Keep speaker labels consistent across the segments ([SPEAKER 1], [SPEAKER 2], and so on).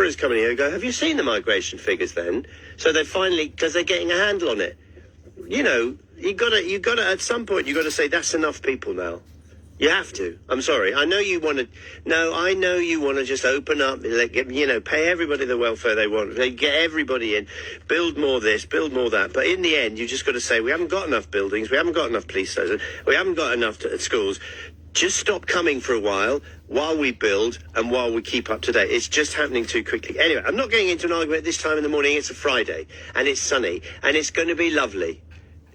[SPEAKER 1] insurers come in here and go, have you seen the migration figures then? So they finally, because they're getting a handle on it. You know, you gotta, at some point, you got to say, that's enough people now. You have to. I'm sorry. I know you want to. No, I know you want to just open up, pay everybody the welfare they want. Get everybody in, build more this, build more that. But in the end, you just got to say, we haven't got enough buildings, we haven't got enough police stations, we haven't got enough schools. Just stop coming for a while we build and while we keep up to date. It's just happening too quickly. Anyway, I'm not getting into an argument at this time in the morning. It's a Friday and it's sunny and it's going to be lovely.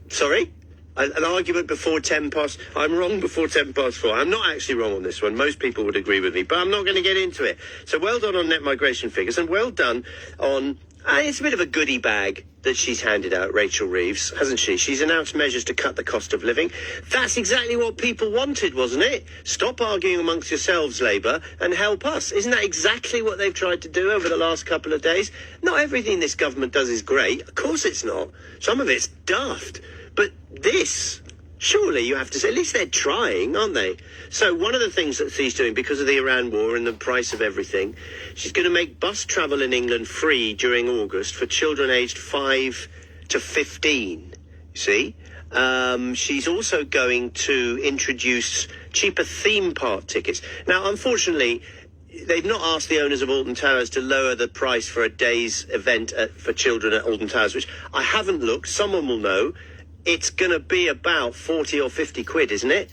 [SPEAKER 1] Sorry? An argument before 10 past... I'm wrong before 10 past 4. I'm not actually wrong on this one. Most people would agree with me, but I'm not going to get into it. So well done on net migration figures, and well done on... it's a bit of a goodie bag that she's handed out, Rachel Reeves, hasn't she? She's announced measures to cut the cost of living. That's exactly what people wanted, wasn't it? Stop arguing amongst yourselves, Labour, and help us. Isn't that exactly what they've tried to do over the last couple of days? Not everything this government does is great. Of course it's not. Some of it's daft. But this, surely you have to say, at least they're trying, aren't they? So one of the things that she's doing, because of the Iran war and the price of everything, she's going to make bus travel in England free during August for children aged 5 to 15, you see. She's also going to introduce cheaper theme park tickets. Now, unfortunately, they've not asked the owners of Alton Towers to lower the price for a day's event for children at Alton Towers, which I haven't looked. Someone will know. It's going to be about 40 or 50 quid, isn't it?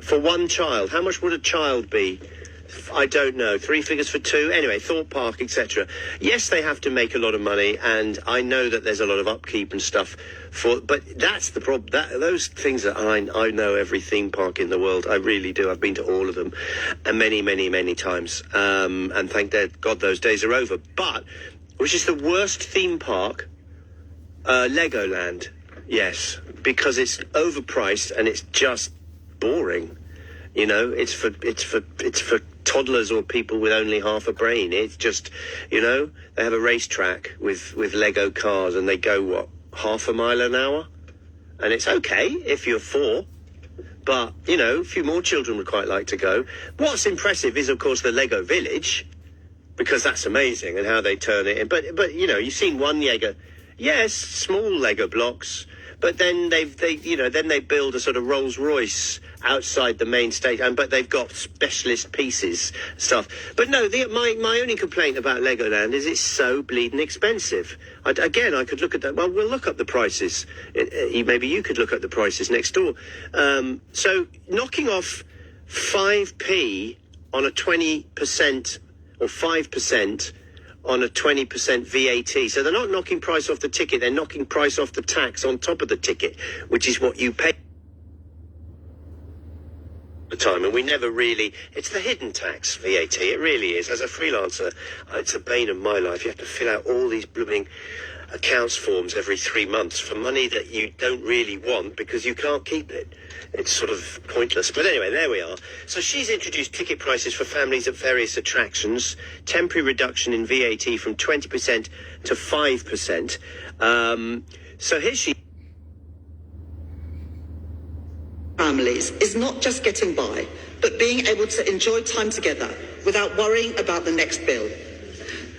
[SPEAKER 1] For one child. How much would a child be? I don't know. 3 figures for 2. Anyway, Thorpe Park, etc. Yes, they have to make a lot of money, and I know that there's a lot of upkeep and stuff but that's the problem. Those things that I know every theme park in the world. I really do. I've been to all of them, and many, many, many times. And thank God those days are over. But, which is the worst theme park? Legoland. Yes, because it's overpriced and it's just boring. You know, it's for toddlers or people with only half a brain. It's just, they have a racetrack with Lego cars and they go, half a mile an hour? And it's okay if you're 4. But, a few more children would quite like to go. What's impressive is, of course, the Lego Village, because that's amazing and how they turn it in. But you've seen one Lego. Yes, small Lego blocks. But then they build a sort of Rolls Royce outside the main stage, but they've got specialist pieces, stuff. But no, my only complaint about Legoland is it's so bleeding expensive. I could look at that. Well, we'll look up the prices. Maybe you could look at the prices next door. So knocking off 5p on a 20% or 5%. On a 20% VAT. So they're not knocking price off the ticket, they're knocking price off the tax on top of the ticket, which is what you pay the time. And we never really, it's the hidden tax, VAT, it really is. As a freelancer, it's a bane of my life. You have to fill out all these blooming accounts forms every 3 months for money that you don't really want because you can't keep it. It's sort of pointless. But anyway, there we are. So she's introduced ticket prices for families at various attractions, temporary reduction in VAT from 20% to 5%. So here she...
[SPEAKER 2] Families is not just getting by, but being able to enjoy time together without worrying about the next bill.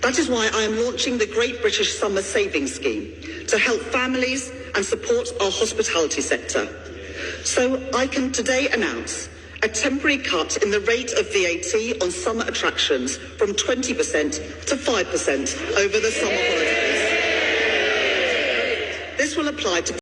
[SPEAKER 2] That is why I am launching the Great British Summer Savings Scheme to help families and support our hospitality sector. So I can today announce a temporary cut in the rate of VAT on summer attractions from 20% to 5% over the summer holidays. This will apply to